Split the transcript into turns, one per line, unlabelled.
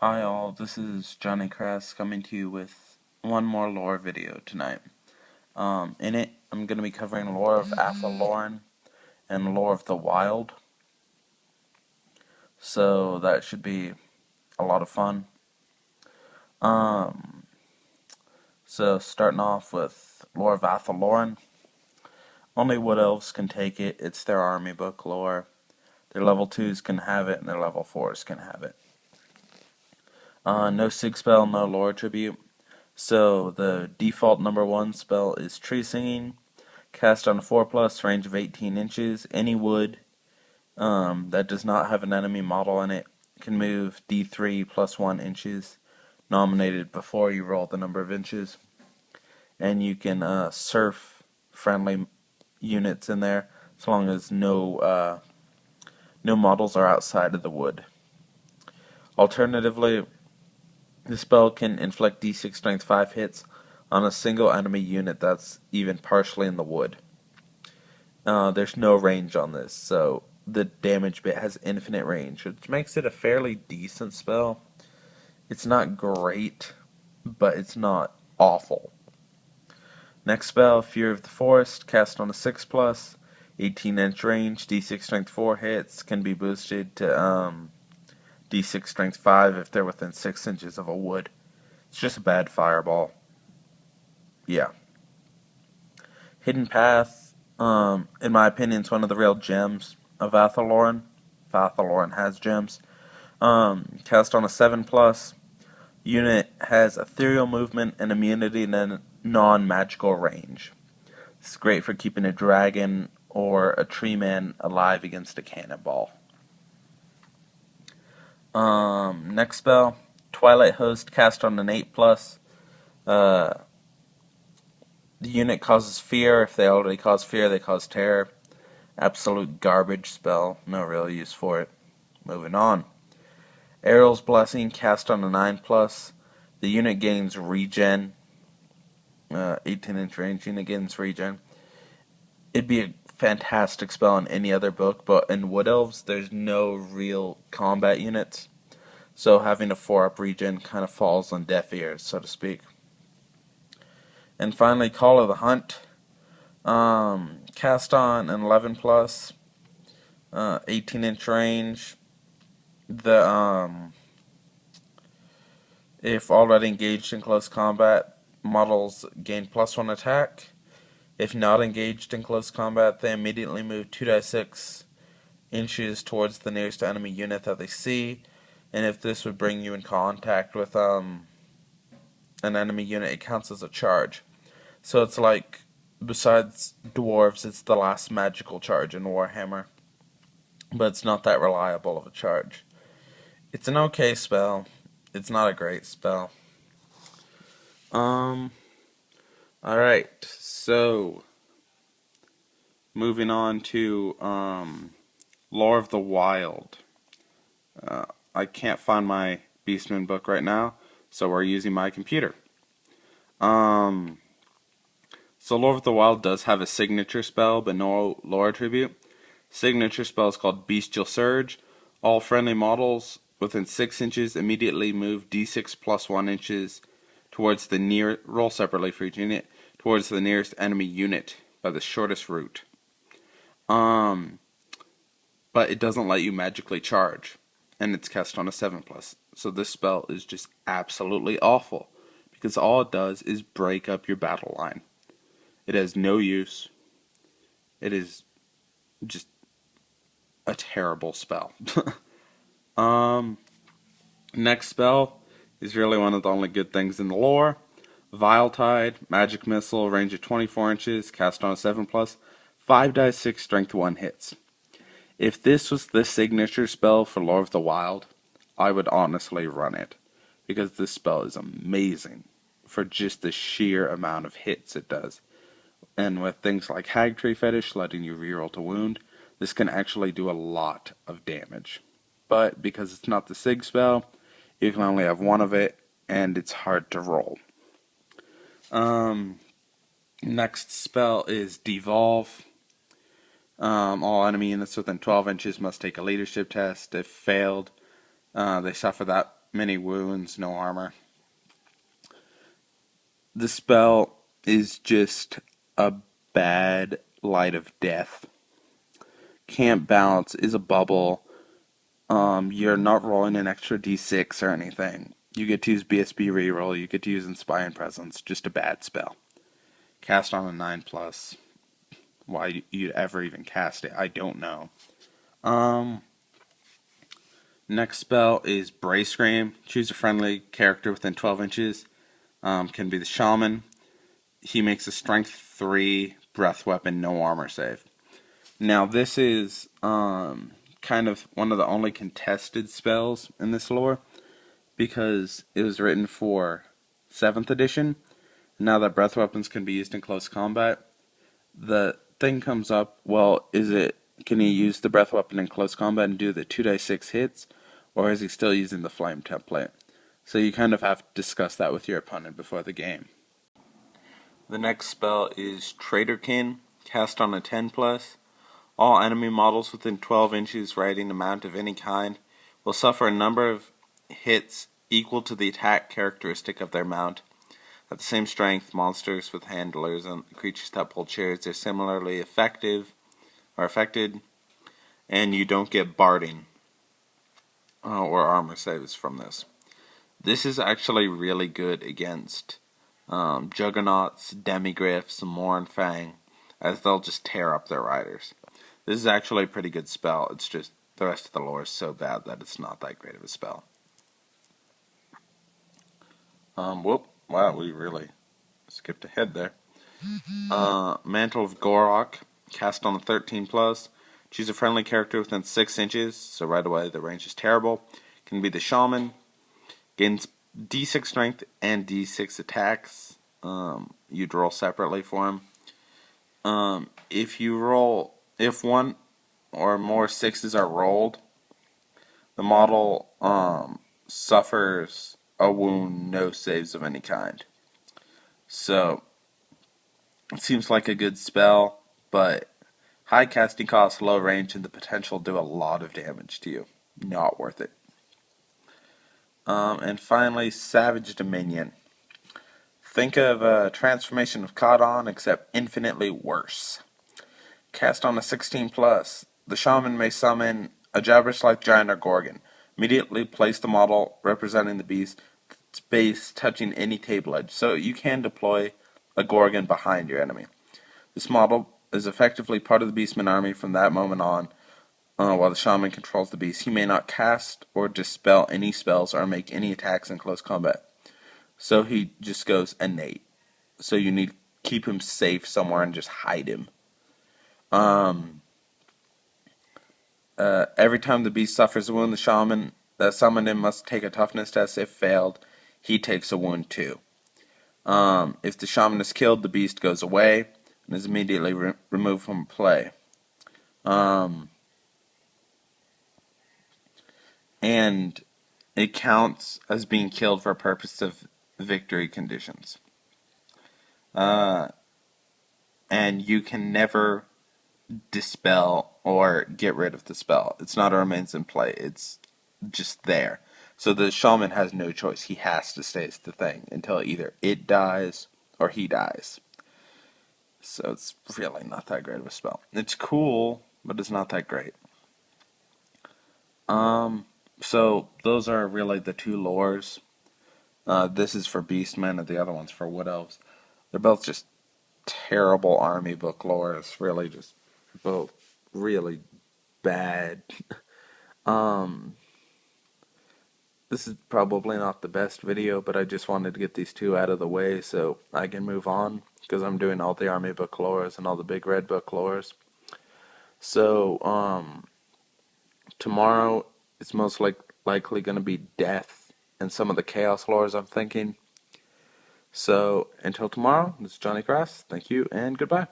Hi all, this is Johnny Crass coming to you with one more lore video tonight. In it, I'm going to be covering lore of Athel Loren and lore of the Wild. So that should be a lot of fun. So starting off with lore of Athel Loren. Only Wood Elves can take it. It's their army book lore. Their level 2s can have it, and their level 4s can have it. No sig spell, no lore tribute. So the default number 1 spell is Tree Singing. Cast on a 4+, range of 18 inches. Any wood that does not have an enemy model in it can move D3 plus 1 inches, nominated before you roll the number of inches. And you can surf friendly units in there, as long as no models are outside of the wood. Alternatively, the spell can inflict D6 strength 5 hits on a single enemy unit that's even partially in the wood. There's no range on this, so the damage bit has infinite range, which makes it a fairly decent spell. It's not great, but it's not awful. Next spell, Fear of the Forest, cast on a 6+, 18-inch range, D6 strength 4 hits, can be boosted to D6 strength 5 if they're within 6 inches of a wood. It's just a bad fireball. Yeah. Hidden Path, in my opinion, is one of the real gems of Athel Loren. If Athel Loren has gems. Cast on a 7+. Unit has ethereal movement and immunity to non-magical range. This is great for keeping a dragon or a tree man alive against a cannonball. Next spell, Twilight Host, cast on an 8+. The unit causes fear. If they already cause fear, they cause terror. Absolute garbage spell. No real use for it. Moving on. Ariel's Blessing, cast on a 9+. The unit gains regen. 18-inch range unit gains regen. It'd be a fantastic spell in any other book, but in Wood Elves, there's no real combat units. So having a 4-up regen kind of falls on deaf ears, so to speak. And finally, Call of the Hunt. Cast on an 11+, 18-inch range. If already engaged in close combat, models gain +1 attack. If not engaged in close combat, they immediately move 2d6 inches towards the nearest enemy unit that they see. And if this would bring you in contact with an enemy unit, it counts as a charge. So it's like, besides dwarves, it's the last magical charge in Warhammer. But it's not that reliable of a charge. It's an okay spell. It's not a great spell. Alright, so moving on to Lore of the Wild. I can't find my Beastman book right now, so we're using my computer. So Lore of the Wild does have a signature spell, but no lore attribute. Signature spell is called Bestial Surge. All friendly models within 6 inches immediately move D6 plus 1 inches towards the roll separately for each unit, towards the nearest enemy unit by the shortest route. But it doesn't let you magically charge, and it's cast on a 7+. So this spell is just absolutely awful, because all it does is break up your battle line. It has no use. It is just a terrible spell. Next spell is really one of the only good things in the lore. Viletide, magic missile, range of 24 inches, cast on a 7+, 5d6 strength 1 hits. If this was the signature spell for Lore of the Wild, I would honestly run it, because this spell is amazing for just the sheer amount of hits it does. And with things like Hag Tree Fetish letting you reroll to wound, this can actually do a lot of damage. But because it's not the sig spell, you can only have one of it, and it's hard to roll. Next spell is Devolve. All enemy units within 12 inches must take a leadership test. If failed, they suffer that many wounds, no armor. The spell is just a bad light of death. Can't bounce, is a bubble. You're not rolling an extra d6 or anything. You get to use BSB reroll, you get to use Inspire and Presence. Just a bad spell. Cast on a 9+. Why you'd ever even cast it, I don't know. Next spell is Brace Scream. Choose a friendly character within 12 inches. Can be the Shaman. He makes a Strength 3 breath weapon, no armor save. Now this is kind of one of the only contested spells in this lore, because it was written for 7th edition. Now that breath weapons can be used in close combat, the thing comes up, well, can he use the breath weapon in close combat and do the 2d6 hits, or is he still using the flame template? So you kind of have to discuss that with your opponent before the game. The next spell is Traitorkin, cast on a 10+. All enemy models within 12 inches riding a mount of any kind will suffer a number of hits equal to the attack characteristic of their mount. At the same strength, monsters with handlers and creatures that pull chairs are similarly affected, and you don't get barding or armor saves from this. This is actually really good against Juggernauts, Demigryphs, Mournfang, as they'll just tear up their riders. This is actually a pretty good spell. It's just the rest of the lore is so bad that it's not that great of a spell. Wow, we really skipped ahead there. Mantle of Gorok, cast on the 13+. Choose a friendly character within 6 inches, so right away the range is terrible. Can be the Shaman. Gains D6 strength and D6 attacks. You'd roll separately for him. If one or more 6s are rolled, the model suffers a wound, no saves of any kind. So, it seems like a good spell, but high casting cost, low range, and the potential to do a lot of damage to you. Not worth it. And finally, Savage Dominion. Think of a transformation of Codon, except infinitely worse. Cast on a 16+. The Shaman may summon a Jabber's-like giant or Gorgon. Immediately place the model representing the beast base touching any table edge, so you can deploy a Gorgon behind your enemy. This model is effectively part of the Beastman army from that moment on, while the Shaman controls the beast. He may not cast or dispel any spells or make any attacks in close combat, so he just goes innate. So you need to keep him safe somewhere and just hide him. Every time the beast suffers a wound, the Shaman that summoned him must take a toughness test. If failed, he takes a wound too. If the Shaman is killed, the beast goes away and is immediately removed from play. And it counts as being killed for purpose of victory conditions. And you can never dispel or get rid of the spell. It's not a remains in play. It's just there. So the Shaman has no choice. He has to stay as the thing until either it dies or he dies. So it's really not that great of a spell. It's cool, but it's not that great. So those are really the two lores. This is for Beastmen and the other one's for Wood Elves. They're both just terrible army book lores. Really just both really bad. This is probably not the best video, but I just wanted to get these two out of the way so I can move on, because I'm doing all the army book lores and all the big red book lores. So, tomorrow it's most likely going to be death and some of the chaos lores, I'm thinking. So, until tomorrow, this is Johnny Cross. Thank you and goodbye.